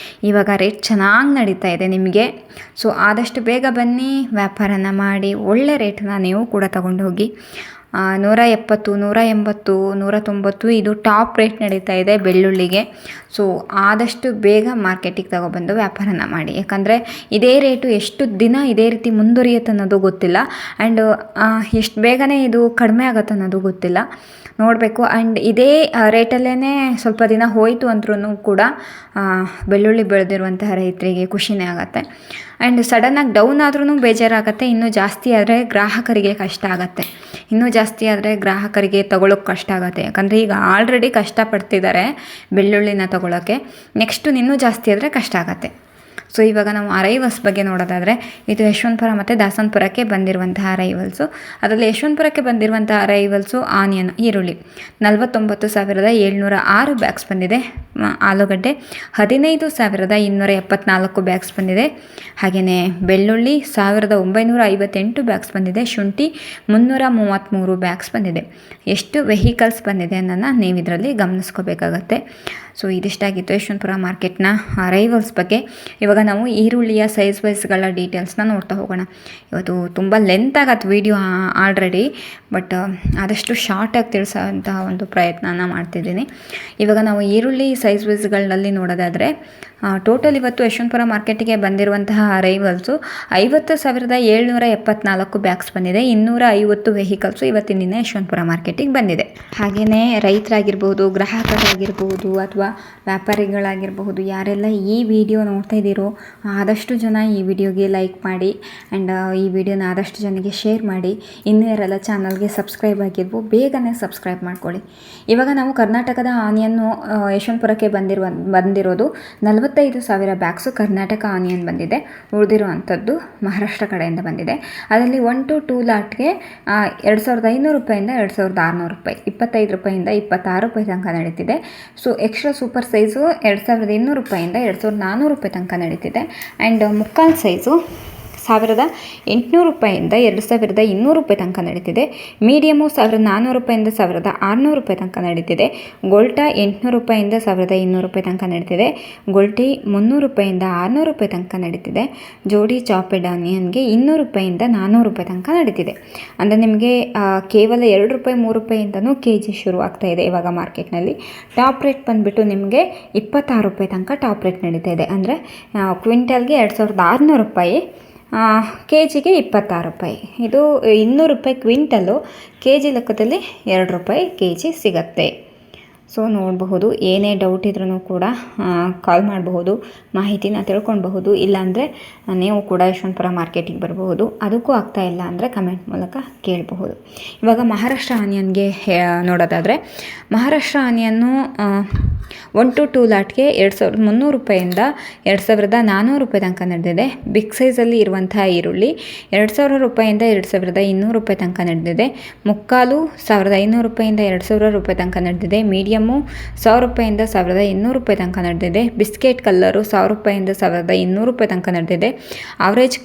ಇವಾಗ ರೇಟ್ ಚೆನ್ನಾಗಿ ನಡೀತಾ ಇದೆ ನಿಮಗೆ. ಸೊ ಆದಷ್ಟು ಬೇಗ ಬನ್ನಿ, ವ್ಯಾಪಾರನ ಮಾಡಿ, ಒಳ್ಳೆ ರೇಟನ್ನ ನೀವು ಕೂಡ ತಗೊಂಡು ಹೋಗಿ. 170, 180, 190 ಇದು ಟಾಪ್ ರೇಟ್ ನಡೀತಾ ಇದೆ ಬೆಳ್ಳುಳ್ಳಿಗೆ. ಸೊ ಆದಷ್ಟು ಬೇಗ ಮಾರ್ಕೆಟಿಗೆ ತಗೊಬಂದು ವ್ಯಾಪಾರನ ಮಾಡಿ. ಯಾಕಂದರೆ ಇದೇ ರೇಟು ಎಷ್ಟು ದಿನ ಇದೇ ರೀತಿ ಮುಂದುವರಿಯುತ್ತೆ ಅನ್ನೋದು ಗೊತ್ತಿಲ್ಲ. ಆ್ಯಂಡ್ ಎಷ್ಟು ಬೇಗನೆ ಇದು ಕಡಿಮೆ ಆಗುತ್ತೆ ಅನ್ನೋದು ಗೊತ್ತಿಲ್ಲ, ನೋಡಬೇಕು. ಆ್ಯಂಡ್ ಇದೇ ರೇಟಲ್ಲೇ ಸ್ವಲ್ಪ ದಿನ ಹೋಯಿತು ಅಂದ್ರೂ ಕೂಡ ಬೆಳ್ಳುಳ್ಳಿ ಬೆಳೆದಿರುವಂತಹ ರೈತರಿಗೆ ಖುಷಿನೇ ಆಗುತ್ತೆ. ಆ್ಯಂಡ್ ಸಡನ್ನಾಗಿ ಡೌನ್ ಆದ್ರೂ ಬೇಜಾರಾಗುತ್ತೆ. ಇನ್ನೂ ಜಾಸ್ತಿ ಆದರೆ ಗ್ರಾಹಕರಿಗೆ ಕಷ್ಟ ಆಗುತ್ತೆ. ಇನ್ನೂ ಜಾಸ್ತಿ ಆದರೆ ಗ್ರಾಹಕರಿಗೆ ತಗೊಳ್ಳೋಕೆ ಕಷ್ಟ ಆಗುತ್ತೆ. ಯಾಕಂದರೆ ಈಗ ಆಲ್ರೆಡಿ ಕಷ್ಟಪಡ್ತಿದ್ದಾರೆ ಬೆಳ್ಳುಳ್ಳಿನ ತಗೊಳ್ಳೋಕ್ಕೆ. ನೆಕ್ಸ್ಟು ಇನ್ನೂ ಜಾಸ್ತಿ ಆದರೆ ಕಷ್ಟ ಆಗುತ್ತೆ. ಸೊ ಇವಾಗ ನಾವು ಅರೈವಲ್ಸ್ ಬಗ್ಗೆ ನೋಡೋದಾದರೆ ಇದು ಯಶವಂತಪುರ ಮತ್ತು ದಾಸನಪುರಕ್ಕೆ ಬಂದಿರುವಂತಹ ಅರೈವಲ್ಸು. ಅದರಲ್ಲಿ ಯಶವಂತಪುರಕ್ಕೆ ಬಂದಿರುವಂತಹ ಅರೈವಲ್ಸು ಆನಿಯನ್ ಈರುಳ್ಳಿ 49,706 ಬ್ಯಾಗ್ಸ್ ಬಂದಿದೆ. ಆಲೂಗಡ್ಡೆ 15,274 ಬ್ಯಾಗ್ಸ್ ಬಂದಿದೆ. ಹಾಗೆಯೇ ಬೆಳ್ಳುಳ್ಳಿ 1,958 ಬ್ಯಾಗ್ಸ್ ಬಂದಿದೆ. ಶುಂಠಿ 333 ಬ್ಯಾಗ್ಸ್ ಬಂದಿದೆ. ಎಷ್ಟು ವೆಹಿಕಲ್ಸ್ ಬಂದಿದೆ ಅನ್ನೋದನ್ನು ನೀವು ಇದರಲ್ಲಿ ಗಮನಿಸ್ಕೋಬೇಕಾಗತ್ತೆ. ಸೊ ಇದಿಷ್ಟಾಗಿತ್ತು ಯಶವಂತಪುರ ಮಾರ್ಕೆಟ್ನ ಅರೈವಲ್ಸ್ ಬಗ್ಗೆ. ಇವಾಗ ನಾವು ಈರುಳ್ಳಿಯ ಸೈಜ್ ವೈಸ್ಗಳ ಡೀಟೇಲ್ಸ್ನ ನೋಡ್ತಾ ಹೋಗೋಣ. ಇವತ್ತು ತುಂಬ ಲೆಂತ್ ಆಗತ್ತೆ ವಿಡಿಯೋ ಆಲ್ರೆಡಿ, ಬಟ್ ಆದಷ್ಟು ಶಾರ್ಟಾಗಿ ತಿಳಿಸೋಂತಹ ಒಂದು ಪ್ರಯತ್ನನ ಮಾಡ್ತಿದ್ದೀನಿ. ಇವಾಗ ನಾವು ಈರುಳ್ಳಿ ಸೈಜ್ ವೈಸ್ಗಳಲ್ಲಿ ನೋಡೋದಾದರೆ ಟೋಟಲ್ ಇವತ್ತು ಯಶವಂತಪುರ ಮಾರ್ಕೆಟಿಗೆ ಬಂದಿರುವಂತಹ ಅರೈವಲ್ಸು 50,774 ಬ್ಯಾಗ್ಸ್ ಬಂದಿದೆ. 250 ವೆಹಿಕಲ್ಸು ಇವತ್ತಿನ ದಿನ ಯಶವಂತಪುರ ಮಾರ್ಕೆಟಿಗೆ ಬಂದಿದೆ. ಹಾಗೆಯೇ ರೈತರಾಗಿರ್ಬೋದು, ಗ್ರಾಹಕರಾಗಿರ್ಬೋದು ಅಥವಾ ವ್ಯಾಪಾರಿಗಳಾಗಿರಬಹುದು, ಯಾರೆಲ್ಲ ಈ ವಿಡಿಯೋ ನೋಡ್ತಾ ಇದ್ದೀರೋ ಆದಷ್ಟು ಜನ ಈ ವಿಡಿಯೋಗೆ ಲೈಕ್ ಮಾಡಿ ಆ್ಯಂಡ್ ಈ ವಿಡಿಯೋನ ಆದಷ್ಟು ಜನಕ್ಕೆ ಶೇರ್ ಮಾಡಿ. ಇನ್ನೂ ಯಾರೆಲ್ಲ ಚಾನಲ್ಗೆ ಸಬ್ಸ್ಕ್ರೈಬ್ ಆಗಿರ್ಬೋದು ಬೇಗನೆ ಸಬ್ಸ್ಕ್ರೈಬ್ ಮಾಡ್ಕೊಳ್ಳಿ. ಇವಾಗ ನಾವು ಕರ್ನಾಟಕದ ಆನಿಯನ್ನು ಯಶವಂತಪುರಕ್ಕೆ ಬಂದಿರೋದು 45,000 ಬ್ಯಾಗ್ಸು ಕರ್ನಾಟಕ ಆನಿಯನ್ ಬಂದಿದೆ. ಉಳಿದಿರುವಂಥದ್ದು ಮಹಾರಾಷ್ಟ್ರ ಕಡೆಯಿಂದ ಬಂದಿದೆ. ಅದರಲ್ಲಿ 1 to 2 ಲಾಟ್ಗೆ 2,500 ರೂಪಾಯಿಂದ 2,600 ರೂಪಾಯಿ, 25 ರೂಪಾಯಿಂದ 26 ರೂಪಾಯಿ ತನಕ ನಡೀತಿದೆ. ಸೊ ಎಕ್ಸ್ಟ್ರಾ ಸೂಪರ್ ಸೈಜು 2,200 ರೂಪಾಯಿಂದ 2,400 ರೂಪಾಯಿ ತನಕ ನಡೀತಿದೆ. ಆ್ಯಂಡ್ ಮುಕ್ಕಾಲು ಸೈಜು 1,800 ರೂಪಾಯಿಂದ 2,200 ರೂಪಾಯಿ ತನಕ ನಡೀತಿದೆ. ಮೀಡಿಯಮು 1,400 ರೂಪಾಯಿಂದ 1,600 ರೂಪಾಯಿ ತನಕ ನಡೀತಿದೆ. ಗೋಲ್ಟಾ 800 ರೂಪಾಯಿಂದ 1,200 ರೂಪಾಯಿ ತನಕ ನಡೀತಿದೆ. ಗೋಲ್ಟಿ 300 ರೂಪಾಯಿಂದ 600 ರೂಪಾಯಿ ತನಕ ನಡೀತಿದೆ. ಜೋಡಿ ಚಾಪೆಡ್ ಆನಿಯನ್ಗೆ 200 ರೂಪಾಯಿಂದ 400 ರೂಪಾಯಿ ತನಕ ನಡೀತಿದೆ. ಅಂದರೆ ನಿಮಗೆ ಕೇವಲ 2 ರೂಪಾಯಿ 3 ರೂಪಾಯಿಂದನೂ ಕೆಜಿ ಶುರು ಆಗ್ತಾ ಇದೆ ಇವಾಗ ಮಾರ್ಕೆಟ್ನಲ್ಲಿ. ಟಾಪ್ ರೇಟ್ ಬಂದುಬಿಟ್ಟು ನಿಮಗೆ 26 ರೂಪಾಯಿ ತನಕ ಟಾಪ್ ರೇಟ್ ನಡೀತಾ ಇದೆ. ಅಂದರೆ ಕ್ವಿಂಟಲ್ಗೆ 2,600 ರೂಪಾಯಿ, ಕೆ ಜಿಗೆ 26 ರೂಪಾಯಿ. ಇದು 200 ರೂಪಾಯಿ ಕ್ವಿಂಟಲ್ಲು, ಕೆ ಜಿ ಲೆಕ್ಕದಲ್ಲಿ 2 ರೂಪಾಯಿ ಕೆ ಜಿ ಸಿಗತ್ತೆ. ಸೊ ನೋಡಬಹುದು. ಏನೇ ಡೌಟ್ ಇದ್ರೂ ಕೂಡ ಕಾಲ್ ಮಾಡಬಹುದು, ಮಾಹಿತಿನ ತಿಳ್ಕೊಳ್ಬಹುದು. ಇಲ್ಲಾಂದರೆ ನೀವು ಕೂಡ ಯಶವಂತಪುರ ಮಾರ್ಕೆಟಿಗೆ ಬರಬಹುದು. ಅದಕ್ಕೂ ಆಗ್ತಾ ಇಲ್ಲ ಅಂದರೆ ಕಮೆಂಟ್ ಮೂಲಕ ಕೇಳಬಹುದು. ಇವಾಗ ಮಹಾರಾಷ್ಟ್ರ ಆನಿಯನ್ಗೆ ನೋಡೋದಾದರೆ, ಮಹಾರಾಷ್ಟ್ರ ಆನಿಯನ್ನು 1 to 2 ಲಾಟ್ಗೆ 2,300 ರೂಪಾಯಿಂದ 2,400 ರೂಪಾಯಿ ತನಕ ನಡೆದಿದೆ. ಬಿಗ್ ಸೈಜಲ್ಲಿ ಇರುವಂತಹ ಈರುಳ್ಳಿ 2,000 ರೂಪಾಯಿಂದ 2,200 ರೂಪಾಯಿ ತನಕ ನಡೆದಿದೆ. ಮುಕ್ಕಾಲು 1,500 ರೂಪಾಯಿಂದ 2,000 ರೂಪಾಯಿ ತನಕ ನಡೆದಿದೆ. ಮೀಡಿಯಮ್ಮು 1,000 ರೂಪಾಯಿಂದ 1,200 ರೂಪಾಯಿ ತನಕ ನಡೆದಿದೆ. ಬಿಸ್ಕೆಟ್ ಕಲ್ಲರು 1,000 ರೂಪಾಯಿಂದ 1,200 ರೂಪಾಯಿ ತನಕ ನಡೆದಿದೆ. ಆವ್ರೇಜ್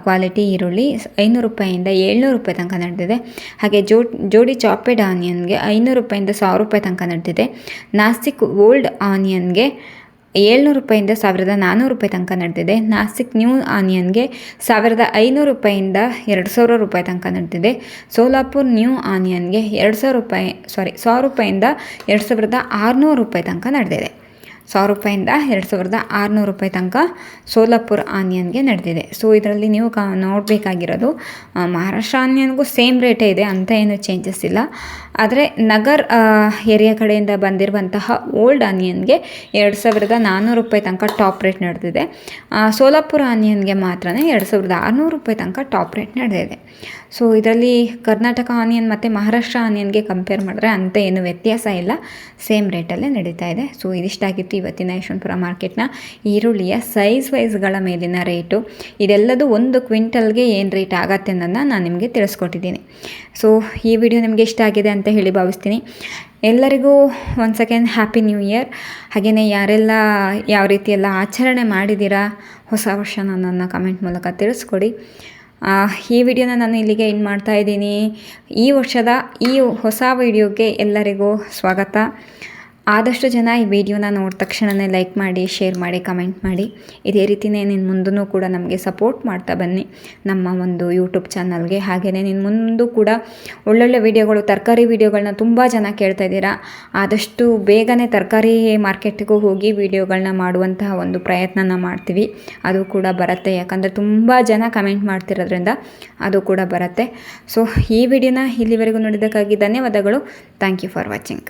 ಕ್ವಾಲಿಟಿ ಈರುಳ್ಳಿ 500 ರೂಪಾಯಿಂದ 700 ರೂಪಾಯಿ ತನಕ ನಡೆದಿದೆ. ಹಾಗೆ ಜೋಡಿ ಚಾಪೆಡ್ ಆನಿಯನ್ಗೆ 500 ರೂಪಾಯಿಂದ 1,000 ರೂಪಾಯಿ ತನಕ ನಡೆದಿದೆ. ನಾಸಿಕ್ ಓಲ್ಡ್ ಆನಿಯನ್ಗೆ 700 ರೂಪಾಯಿಂದ 1,400 ರೂಪಾಯಿ ತನಕ ನಡೆದಿದೆ. ನಾಸಿಕ್ ನ್ಯೂ ಆನಿಯನ್ಗೆ 1,500 ರೂಪಾಯಿಂದ 2,000 ರೂಪಾಯಿ ತನಕ ನಡೆದಿದೆ. ಸೋಲಾಪುರ್ ನ್ಯೂ ಆನಿಯನ್ಗೆ 1,000 ರೂಪಾಯಿಂದ 2,600 ರೂಪಾಯಿ ತನಕ ನಡೆದಿದೆ. 1,000 ರೂಪಾಯಿಂದ 2,600 ರೂಪಾಯಿ ತನಕ ಸೋಲಾಪುರ್ ಆನಿಯನ್ಗೆ ನಡೆದಿದೆ. ಸೊ ಇದರಲ್ಲಿ ನೀವು ನೋಡಬೇಕಾಗಿರೋದು, ಮಹಾರಾಷ್ಟ್ರ ಆನಿಯನ್ಗೂ ಸೇಮ್ ರೇಟೇ ಇದೆ, ಅಂತ ಏನು ಚೇಂಜಸ್ ಇಲ್ಲ. ಆದರೆ ನಗರ್ ಏರಿಯಾ ಕಡೆಯಿಂದ ಬಂದಿರುವಂತಹ ಓಲ್ಡ್ ಆನಿಯನ್ಗೆ 2,400 ರೂಪಾಯಿ ತನಕ ಟಾಪ್ ರೇಟ್ ನಡೆದಿದೆ. ಸೋಲಾಪುರ ಆನಿಯನ್ಗೆ ಮಾತ್ರ 2,600 ರೂಪಾಯಿ ತನಕ ಟಾಪ್ ರೇಟ್ ನಡೆದಿದೆ. ಸೊ ಇದರಲ್ಲಿ ಕರ್ನಾಟಕ ಆನಿಯನ್ ಮತ್ತು ಮಹಾರಾಷ್ಟ್ರ ಆನಿಯನ್ಗೆ ಕಂಪೇರ್ ಮಾಡಿದ್ರೆ ಅಂತ ಏನು ವ್ಯತ್ಯಾಸ ಇಲ್ಲ, ಸೇಮ್ ರೇಟಲ್ಲೇ ನಡೀತಾ ಇದೆ. ಸೊ ಇದಿಷ್ಟಾಗಿತ್ತು ಇವತ್ತಿನ ಯಶವಂತಪುರ ಮಾರ್ಕೆಟ್ನ ಈರುಳ್ಳಿಯ ಸೈಜ್ ವೈಸ್ಗಳ ಮೇಲಿನ ರೇಟು. ಇದೆಲ್ಲದು 1 ಕ್ವಿಂಟಲ್ಗೆ ಏನು ರೇಟ್ ಆಗತ್ತೆ ಅನ್ನೋದನ್ನ ನಾನು ನಿಮಗೆ ತಿಳಿಸ್ಕೊಟ್ಟಿದ್ದೀನಿ. ಸೊ ಈ ವಿಡಿಯೋ ನಿಮಗೆ ಇಷ್ಟ ಆಗಿದೆ ಅಂತ ಹೇಳಿ ಭಾವಿಸ್ತೀನಿ. ಎಲ್ಲರಿಗೂ once again happy new year. ಹಾಗೆಯೇ ಯಾರೆಲ್ಲ ಯಾವ ರೀತಿಯೆಲ್ಲ ಆಚರಣೆ ಮಾಡಿದ್ದೀರಾ ಹೊಸ ವರ್ಷನ ನನ್ನ ಕಮೆಂಟ್ ಮೂಲಕ ತಿಳಿಸ್ಕೊಡಿ. ಈ ವಿಡಿಯೋನ ನಾನು ಇಲ್ಲಿಗೆ ಎಂಡ್ ಮಾಡ್ತಾ ಇದ್ದೀನಿ. ಈ ವರ್ಷದ ಈ ಹೊಸ ವಿಡಿಯೋಗೆ ಎಲ್ಲರಿಗೂ ಸ್ವಾಗತ. ಆದಷ್ಟು ಜನ ಈ ವಿಡಿಯೋನ ನೋಡಿದ ತಕ್ಷಣವೇ ಲೈಕ್ ಮಾಡಿ, ಶೇರ್ ಮಾಡಿ, ಕಮೆಂಟ್ ಮಾಡಿ. ಇದೇ ರೀತಿಯೇ ನಿನ್ನ ಮುಂದೂ ಕೂಡ ನಮಗೆ ಸಪೋರ್ಟ್ ಮಾಡ್ತಾ ಬನ್ನಿ ನಮ್ಮ ಒಂದು ಯೂಟ್ಯೂಬ್ ಚಾನಲ್ಗೆ. ಹಾಗೆಯೇ ನಿನ್ನ ಮುಂದೂ ಕೂಡ ಒಳ್ಳೊಳ್ಳೆ ವಿಡಿಯೋಗಳು, ತರಕಾರಿ ವಿಡಿಯೋಗಳನ್ನ ತುಂಬ ಜನ ಕೇಳ್ತಾ ಇದ್ದೀರಾ. ಆದಷ್ಟು ಬೇಗನೆ ತರಕಾರಿ ಮಾರ್ಕೆಟಿಗೂ ಹೋಗಿ ವಿಡಿಯೋಗಳನ್ನ ಮಾಡುವಂತಹ ಒಂದು ಪ್ರಯತ್ನನ ಮಾಡ್ತೀವಿ. ಅದು ಕೂಡ ಬರುತ್ತೆ, ಯಾಕಂದರೆ ತುಂಬ ಜನ ಕಮೆಂಟ್ ಮಾಡ್ತಿರೋದ್ರಿಂದ ಅದು ಕೂಡ ಬರುತ್ತೆ. ಸೊ ಈ ವಿಡಿಯೋನ ಇಲ್ಲಿವರೆಗೂ ನೋಡಿದ್ದಕ್ಕಾಗಿ ಧನ್ಯವಾದಗಳು. Thank you for watching.